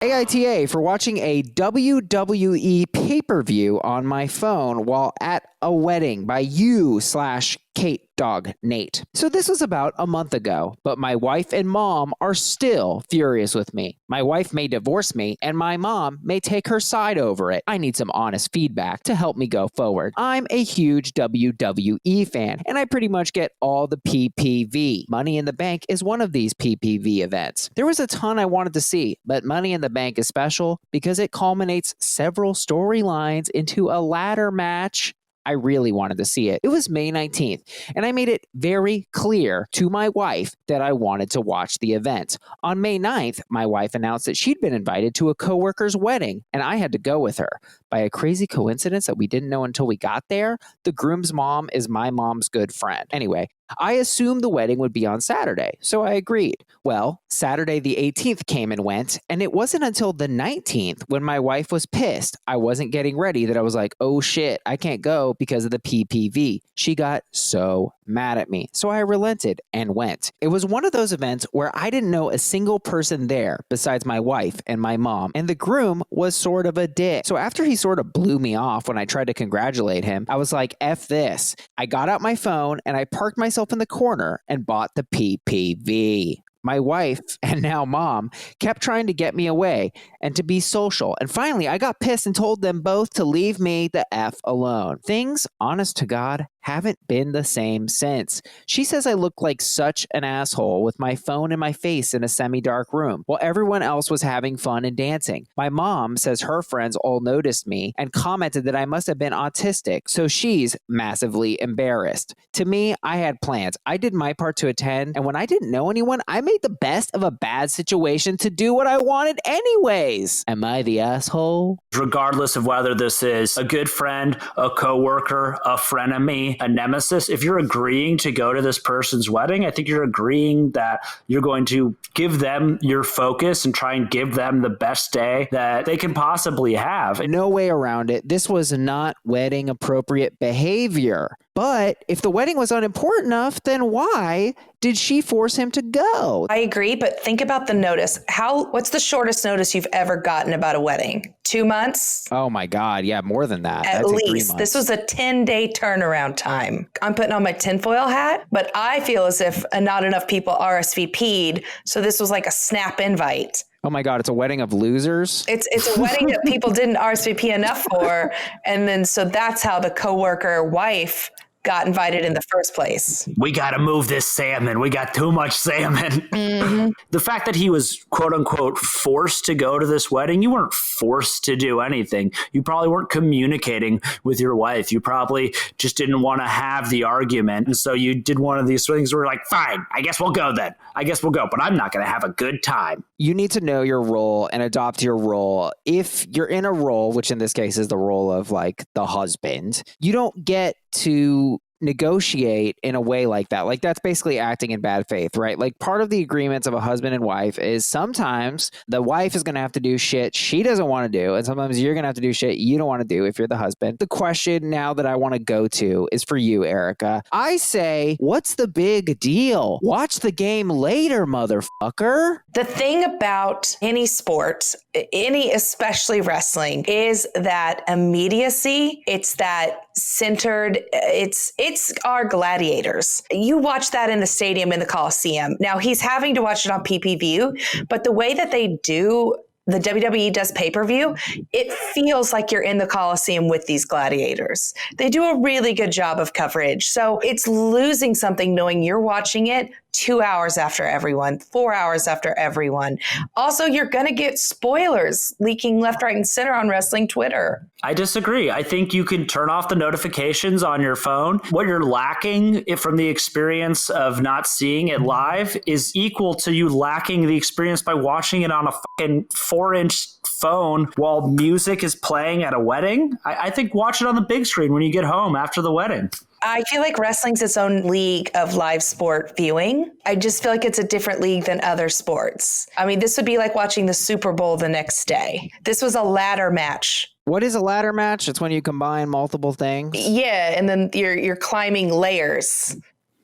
AITA for watching a WWE pay-per-view on my phone while at a wedding by you/Katedognate. So this was about a month ago, but my wife and mom are still furious with me. My wife may divorce me, and my mom may take her side over it. I need some honest feedback to help me go forward. I'm a huge WWE fan, and I pretty much get all the PPV. Money in the Bank is one of these PPV events. There was a ton I wanted to see, but Money in the Bank is special because it culminates several storylines into a ladder match. I really wanted to see it. It was May 19th, and I made it very clear to my wife that I wanted to watch the event. On May 9th, my wife announced that she'd been invited to a coworker's wedding, and I had to go with her. By a crazy coincidence that we didn't know until we got there, the groom's mom is my mom's good friend. Anyway, I assumed the wedding would be on Saturday, so I agreed. Well, Saturday the 18th came and went, and it wasn't until the 19th when my wife was pissed I wasn't getting ready that I was like, oh shit, I can't go because of the PPV. She got so mad at me, so I relented and went. It was one of those events where I didn't know a single person there besides my wife and my mom, and the groom was sort of a dick. So after he sort of blew me off when I tried to congratulate him, I was like, F this. I got out my phone and I parked myself in the corner and bought the PPV. My wife, and now mom, kept trying to get me away and to be social. And finally, I got pissed and told them both to leave me the F alone. Things, honest to God, haven't been the same since. She says I look like such an asshole with my phone in my face in a semi-dark room while everyone else was having fun and dancing. My mom says her friends all noticed me and commented that I must have been autistic, so she's massively embarrassed. To me, I had plans. I did my part to attend, and when I didn't know anyone, I made the best of a bad situation to do what I wanted anyways. Am I the asshole? Regardless of whether this is a good friend, a coworker, a frenemy, a nemesis, if you're agreeing to go to this person's wedding, I think you're agreeing that you're going to give them your focus and try and give them the best day that they can possibly have. No way around it. This was not wedding appropriate behavior. But if the wedding was unimportant enough, then why did she force him to go? I agree, but think about the notice. What's the shortest notice you've ever gotten about a wedding? 2 months? Oh my God. Yeah, more than that. At least. This was a 10-day turnaround time. I'm putting on my tinfoil hat, but I feel as if not enough people RSVP'd. So this was like a snap invite. Oh my God, it's a wedding of losers. It's a wedding that people didn't RSVP enough for. And then so that's how the coworker wife got invited in the first place. We got to move this salmon. We got too much salmon. Mm-hmm. The fact that he was, quote unquote, forced to go to this wedding, you weren't forced to do anything. You probably weren't communicating with your wife. You probably just didn't want to have the argument. And so you did one of these things where you're like, fine, I guess we'll go then. I guess we'll go, but I'm not going to have a good time. You need to know your role and adopt your role. If you're in a role, which in this case is the role of like the husband, you don't get to negotiate in a way like that. Like that's basically acting in bad faith, right? Like part of the agreements of a husband and wife is sometimes the wife is going to have to do shit she doesn't want to do. And sometimes you're going to have to do shit you don't want to do if you're the husband. The question now that I want to go to is for you, Erika. I say, what's the big deal? Watch the game later, motherfucker. The thing about any sport, especially wrestling, is that immediacy. It's that centered. It's our gladiators. You watch that in the stadium in the Coliseum. Now he's having to watch it on PPV, but the way that they do the WWE does pay-per-view, it feels like you're in the Coliseum with these gladiators. They do a really good job of coverage. So it's losing something knowing you're watching it 2 hours after everyone, 4 hours after everyone. Also, you're going to get spoilers leaking left, right, and center on wrestling Twitter. I disagree. I think you can turn off the notifications on your phone. What you're lacking from the experience of not seeing it live is equal to you lacking the experience by watching it on a fucking 4-inch phone while music is playing at a wedding. I think watch it on the big screen when you get home after the wedding. I feel like wrestling's its own league of live sport viewing. I just feel like it's a different league than other sports. I mean, this would be like watching the Super Bowl the next day. This was a ladder match. What is a ladder match? It's when you combine multiple things. Yeah, and then you're climbing layers.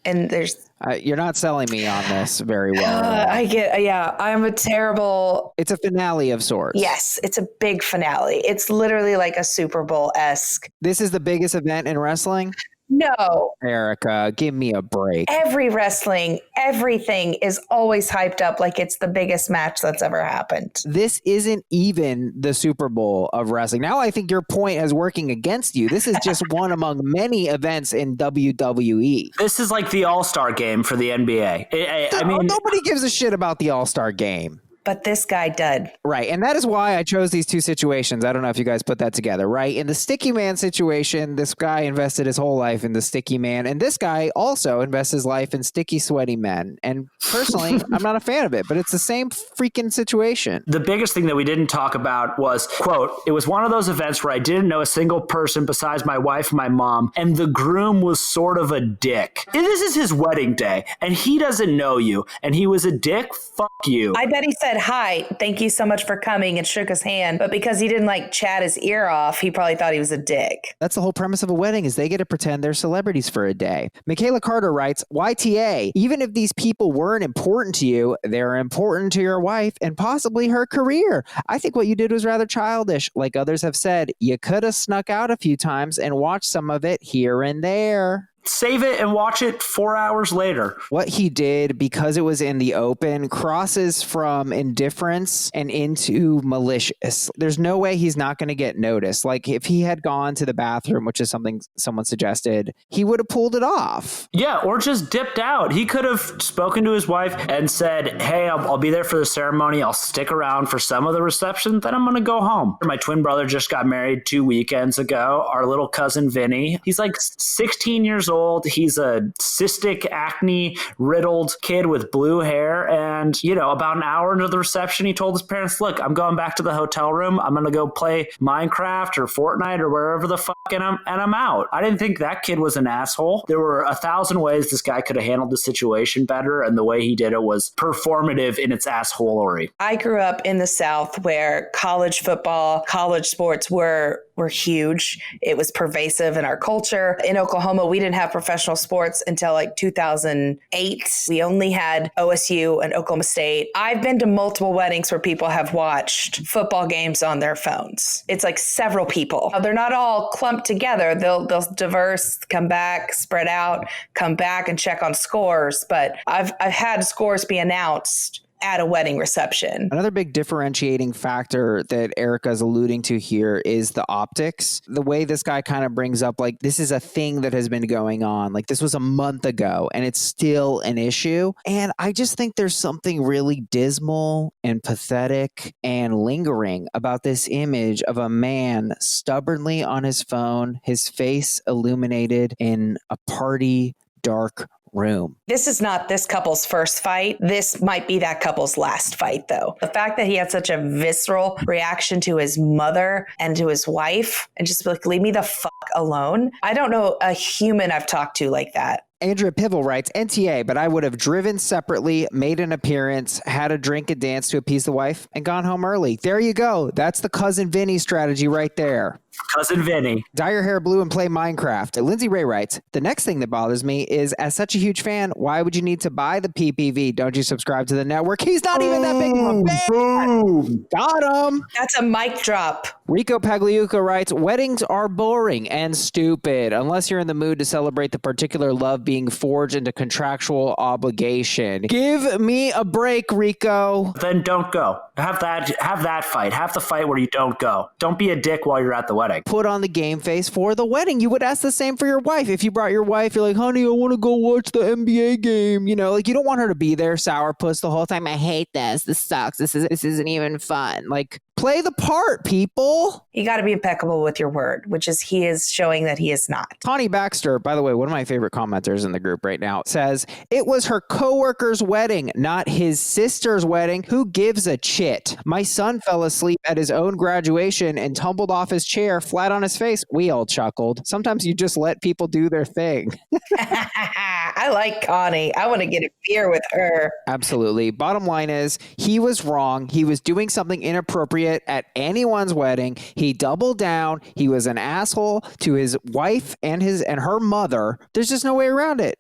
And there's You're not selling me on this very well. I'm a terrible. It's a finale of sorts. Yes, it's a big finale. It's literally like a Super Bowl-esque. This is the biggest event in wrestling? No. Erika, give me a break. Every wrestling, everything is always hyped up like it's the biggest match that's ever happened. This isn't even the Super Bowl of wrestling. Now I think your point is working against you. This is just one among many events in WWE. This is like the All-Star game for the NBA. I mean, nobody gives a shit about the All-Star game. But this guy did. Right. And that is why I chose these two situations. I don't know if you guys put that together, right? In the Sticky Man situation, this guy invested his whole life in the Sticky Man. And this guy also invests his life in sticky, sweaty men. And personally, I'm not a fan of it, but it's the same freaking situation. The biggest thing that we didn't talk about was, quote, it was one of those events where I didn't know a single person besides my wife and my mom, and the groom was sort of a dick. And this is his wedding day, and he doesn't know you, and he was a dick. Fuck you. I bet he said, hi, thank you so much for coming, and shook his hand. But because he didn't like chat his ear off, he probably thought he was a dick. That's the whole premise of a wedding, is they get to pretend they're celebrities for a day. Michaela Carter writes, YTA, even if these people weren't important to you, they're important to your wife and possibly her career. I think what you did was rather childish. Like others have said, you could have snuck out a few times and watched some of it here and there. Save it and watch it 4 hours later. What he did, because it was in the open, crosses from indifference and into malicious. There's no way he's not going to get noticed. Like if he had gone to the bathroom, which is something someone suggested, he would have pulled it off. Yeah, or just dipped out. He could have spoken to his wife and said, hey, I'll be there for the ceremony. I'll stick around for some of the reception. Then I'm going to go home. My twin brother just got married 2 weekends ago. Our little cousin, Vinny, he's like 16 years old. He's a cystic acne riddled kid with blue hair. And, about an hour into the reception, he told his parents, look, I'm going back to the hotel room. I'm going to go play Minecraft or Fortnite or wherever the fuck, and I'm out. I didn't think that kid was an asshole. There were 1,000 ways this guy could have handled the situation better. And the way he did it was performative in its assholery. I grew up in the South where college football, college sports were huge. It was pervasive in our culture. In Oklahoma, we didn't have professional sports until like 2008. We only had OSU and Oklahoma State. I've been to multiple weddings where people have watched football games on their phones. It's like several people. They're not all clumped together. They'll diverse, come back, spread out, come back and check on scores. But I've had scores be announced at a wedding reception. Another big differentiating factor that Erika's alluding to here is the optics. The way this guy kind of brings up, like, this is a thing that has been going on. Like, this was a month ago and it's still an issue. And I just think there's something really dismal and pathetic and lingering about this image of a man stubbornly on his phone, his face illuminated in a party dark room. This is not this couple's first fight. This might be that couple's last fight, though. The fact that he had such a visceral reaction to his mother and to his wife and just like, leave me the fuck alone. I don't know a human I've talked to like that. Andrea Pivel writes, NTA, but I would have driven separately, made an appearance, had a drink and dance to appease the wife, and gone home early. There you go. That's the Cousin Vinny strategy right there. Cousin Vinny. Dye your hair blue and play Minecraft. Lindsay Ray writes, the next thing that bothers me is, as such a huge fan, why would you need to buy the PPV? Don't you subscribe to the network? He's not even that big of a fan. Boom. Got him. That's a mic drop. Rico Pagliuca writes, weddings are boring and stupid unless you're in the mood to celebrate the particular love being forged into contractual obligation. Give me a break, Rico. Then don't go. Have that fight. Have the fight where you don't go. Don't be a dick while you're at the wedding. Put on the game face for the wedding. You would ask the same for your wife. If you brought your wife, you're like, honey, I want to go watch the NBA game. You know, like, you don't want her to be there sourpuss the whole time. I hate this. This sucks. This isn't even fun. Like, play the part, people. You got to be impeccable with your word, which is he is showing that he is not. Tawny Baxter, by the way, one of my favorite commenters in the group right now, says, it was her coworker's wedding, not his sister's wedding. Who gives a chit? My son fell asleep at his own graduation and tumbled off his chair flat on his face. We all chuckled. Sometimes you just let people do their thing. I like Connie. I want to get a beer with her. Absolutely. Bottom line is, he was wrong. He was doing something inappropriate at anyone's wedding. He doubled down. He was an asshole to his wife and her mother. There's just no way around it.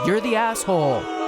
You're the asshole.